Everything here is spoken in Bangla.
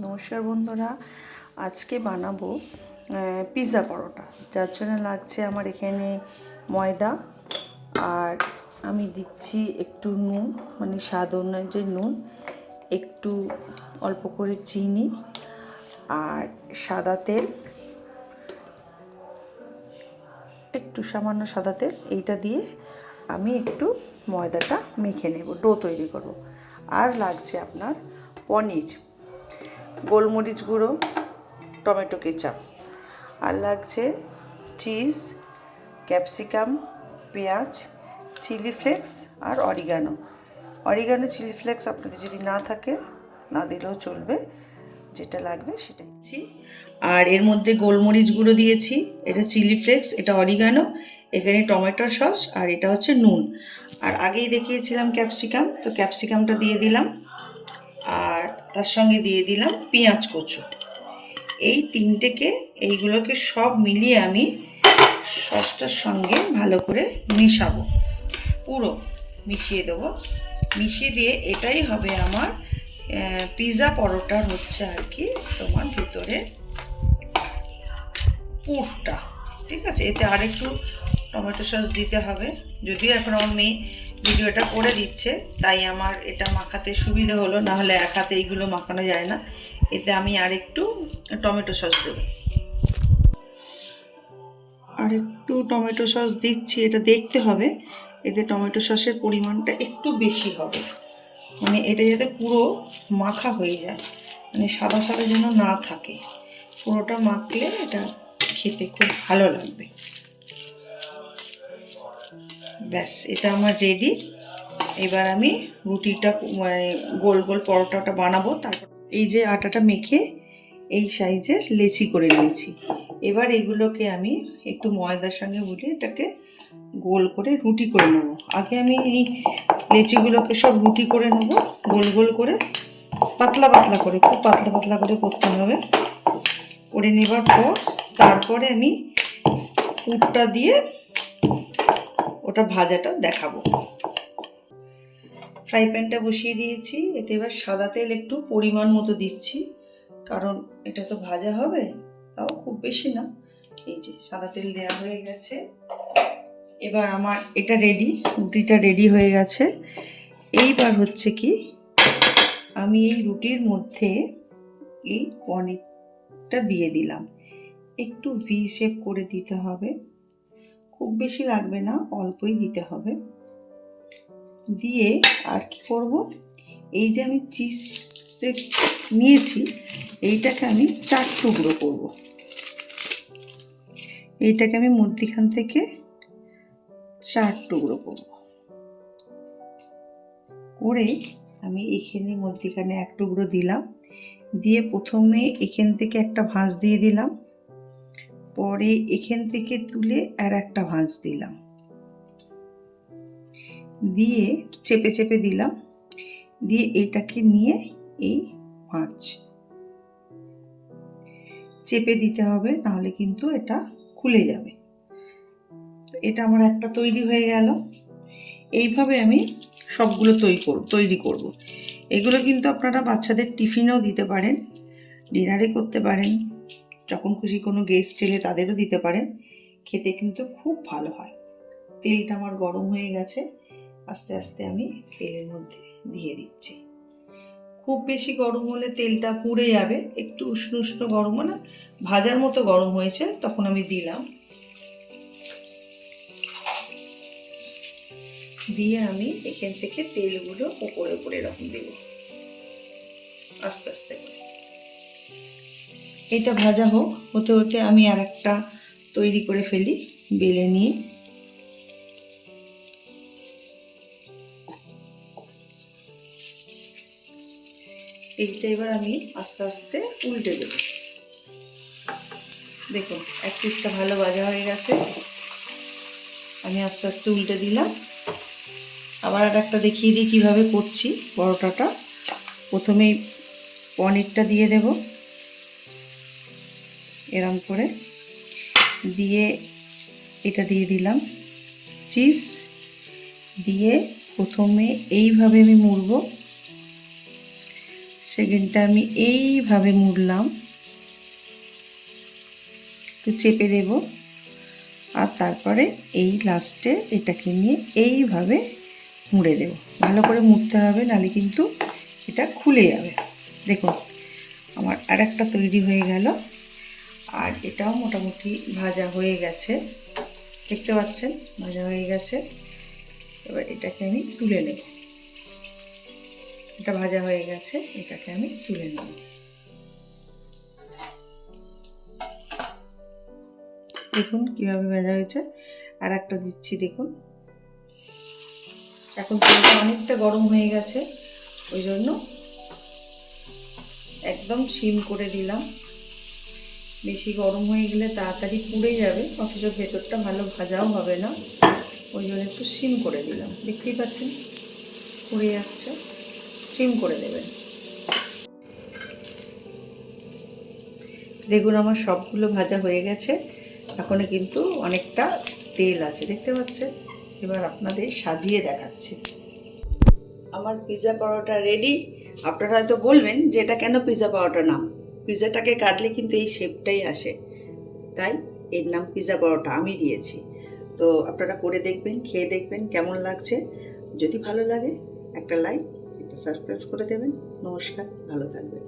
নমস্কার বন্ধুরা, আজকে বানাবো পিৎজা পরোটা। যার জন্য লাগছে আমার এখানে ময়দা, আর আমি দিচ্ছি একটু নুন, মানে স্বাদ অনুযায়ী নুন, একটু অল্প করে চিনি আর সাদা তেল, একটু সামান্য সাদা তেল। এইটা দিয়ে আমি একটু ময়দাটা মেখে নেব, ডো তৈরি করব। আর লাগছে আপনার পনির, গোলমরিচ গুঁড়ো, টমেটো কেচাপ, আর লাগছে চিজ, ক্যাপসিকাম, পেঁয়াজ, চিলি ফ্লেক্স আর অরিগানো। চিলি ফ্লেক্স আপনাদের যদি না থাকে না দিলেও চলবে, যেটা লাগবে সেটাই দিচ্ছি। আর এর মধ্যে গোলমরিচ গুঁড়ো দিয়েছি, এটা চিলি ফ্লেক্স, এটা অরিগানো, এখানে টমেটো সস, আর এটা হচ্ছে নুন। আর আগেই দেখিয়েছিলাম ক্যাপসিকাম, তো ক্যাপসিকামটা দিয়ে দিলাম, আর তার সঙ্গে দিয়ে দিলাম পেঁয়াজ কুচো। এই এইগুলোকে সব মিলিয়ে আমি সসটার সঙ্গে ভালো করে মিশাবো, পুরো মিশিয়ে দেবো। মিশিয়ে দিয়ে এটাই হবে আমার পিৎজা পরোটার হচ্ছে আর কি তোমার ভিতরে পুরটা। ঠিক আছে, এতে আরেকটু টমেটো সস দিতে হবে, যদিও এখন আমার মেয়ে ভিডিওটা করে দিচ্ছে তাই আমার এটা মাখাতে সুবিধা হলো, না হলে এক হাতে এইগুলো মাখানো যায় না। এতে আমি আরেকটু টমেটো সস দেবো, আরেকটু টমেটো সস দিচ্ছি। এটা দেখতে হবে এতে টমেটো সসের পরিমাণটা একটু বেশি হবে, মানে এটা যাতে পুরো মাখা হয়ে যায়, মানে সাদা সাদা যেন না থাকে, পুরোটা মাখলে এটা খেতে খুব ভালো লাগবে। ব্যাস, এটা আমার রেডি। এবার আমি রুটিটা মানে গোল গোল পরোটাটা বানাবো। তারপর এই যে আটাটা মেখে এই সাইজের লেচি করে নিয়েছি, এবার এগুলোকে আমি একটু ময়দার সঙ্গে গুলিয়ে এটাকে গোল করে রুটি করে নেব। আগে আমি এই লেচিগুলোকে সব রুটি করে নেব, গোল গোল করে, পাতলা পাতলা করে, খুব পাতলা পাতলা করে করতে হবে। করে নেবার পর তারপরে আমি পুরটা দিয়ে ওটা ভাজাটা দেখাবো। ফ্রাই প্যানটা বসিয়ে দিয়েছি, এতে এবার সাদা তেল একটু পরিমাণ মতো দিচ্ছি, কারণ এটা তো ভাজা হবে, তাও খুব বেশি না। এই যে সাদা তেল দেওয়া হয়ে গেছে। এবার আমার এটা রেডি, রুটিটা রেডি হয়ে গেছে। এইবার হচ্ছে কি, আমি এই রুটির মধ্যে এই পনিরটা দিয়ে দিলাম, একটু ভি শেপ করে দিতে হবে, খুব বেশি লাগবে না, অল্পই দিতে হবে। দিয়ে আর কি করব, এই যে আমি চিজ নিয়েছি এইটাকে আমি 4 টুকরো করব। এইটাকে আমি মধ্যিখান থেকে 4 টুকরো করব, করে আমি এখানে মধ্যিখানে 1 টুকরো দিলাম, দিয়ে প্রথমে এখান থেকে একটা ভাঁজ দিয়ে দিলাম, পরে এখান থেকে তুলে আর একটা ভাঁজ দিলাম, দিয়ে চেপে চেপে দিলাম, দিয়ে এটাকে নিয়ে এই ভাঁজ চেপে দিতে হবে, নাহলে কিন্তু এটা খুলে যাবে। এটা আমার একটা তৈরি হয়ে গেল। এইভাবে আমি সবগুলো তৈরি করব। এগুলো কিন্তু আপনারা বাচ্চাদের টিফিনেও দিতে পারেন, ডিনারে করতে পারেন, যখন খুশি কোনো গেস্ট এলে তাদেরও দিতে পারেন, খেতে কিন্তু খুব ভালো হয়। তেলটা আমার গরম হয়ে গেছে, আস্তে আস্তে আমি তেলের মধ্যে দিয়ে দিচ্ছি। খুব বেশি গরম হলে তেলটা পুড়ে যাবে, একটু উষ্ণ উষ্ণ গরম, মানে ভাজার মতো গরম হয়েছে তখন আমি দিলাম। দিয়ে আমি এখান থেকে তেলগুলো উপরে উপরে এরকম দেব আস্তে আস্তে করে। এটা ভাজা হোক, হতে হতে আমি আর একটা তৈরি করে ফেলি বেলে নিয়ে। এইটা এবার আমি আস্তে আস্তে উল্টে দেব। দেখুন এক পিঠটা ভালো ভাজা হয়ে গেছে, আমি আস্তে আস্তে উল্টে দিলাম। আবার আর একটা দেখিয়ে দিই কীভাবে করছি পরোটাটা। প্রথমেই পনিরটা দিয়ে দেব এরম করে, দিয়ে এটা দিয়ে দিলাম চিজ, দিয়ে প্রথমে এইভাবে আমি মুড়ব, সেকেন্ডটা আমি এইভাবে মুড়লাম, একটু চেপে দেব, আর তারপরে এই লাস্টে এটাকে নিয়ে এইভাবে মুড়ে দেব। ভালো করে মুড়তে হবে, নাহলে কিন্তু এটা খুলে যাবে। দেখুন আমার আরেকটা তৈরি হয়ে গেল, আর এটাও মোটামুটি ভাজা হয়ে গেছে, দেখতে পাচ্ছেন ভাজা হয়ে গেছে। এবার এটাকে আমি তুলে নেব, এটা ভাজা হয়ে গেছে, এটাকে আমি তুলে নেব। দেখুন কীভাবে ভাজা হয়েছে। আর একটা দিচ্ছি, দেখুন এখন তেলটা অনেকটা গরম হয়ে গেছে, ওই জন্য একদম সিম করে দিলাম। বেশি গরম হয়ে গেলে তাড়াতাড়ি পুড়ে যাবে, অথচ ভেতরটা ভালো ভাজাও হবে না, ওই জন্য একটু সিম করে দিলাম। দেখতেই পাচ্ছেন পুড়ে যাচ্ছে, সিম করে দেবেন। দেখুন আমার সবগুলো ভাজা হয়ে গেছে, এখনো কিন্তু অনেকটা তেল আছে, দেখতে পাচ্ছেন। এবার আপনাদের সাজিয়ে দেখাচ্ছি। আমার পিৎজা পরোটা রেডি। আপনারা হয়তো বলবেন যে এটা কেন পিৎজা পরোটা নাম, পিৎজাটাকে কাটলে কিন্তু এই শেপটাই আসে, তাই এর নাম পিৎজা পরোটা আমি দিয়েছি। তো আপনারা করে দেখবেন, খেয়ে দেখবেন কেমন লাগছে। যদি ভালো লাগে একটা লাইক, একটা সাবস্ক্রাইব করে দেবেন। নমস্কার, ভালো থাকবেন।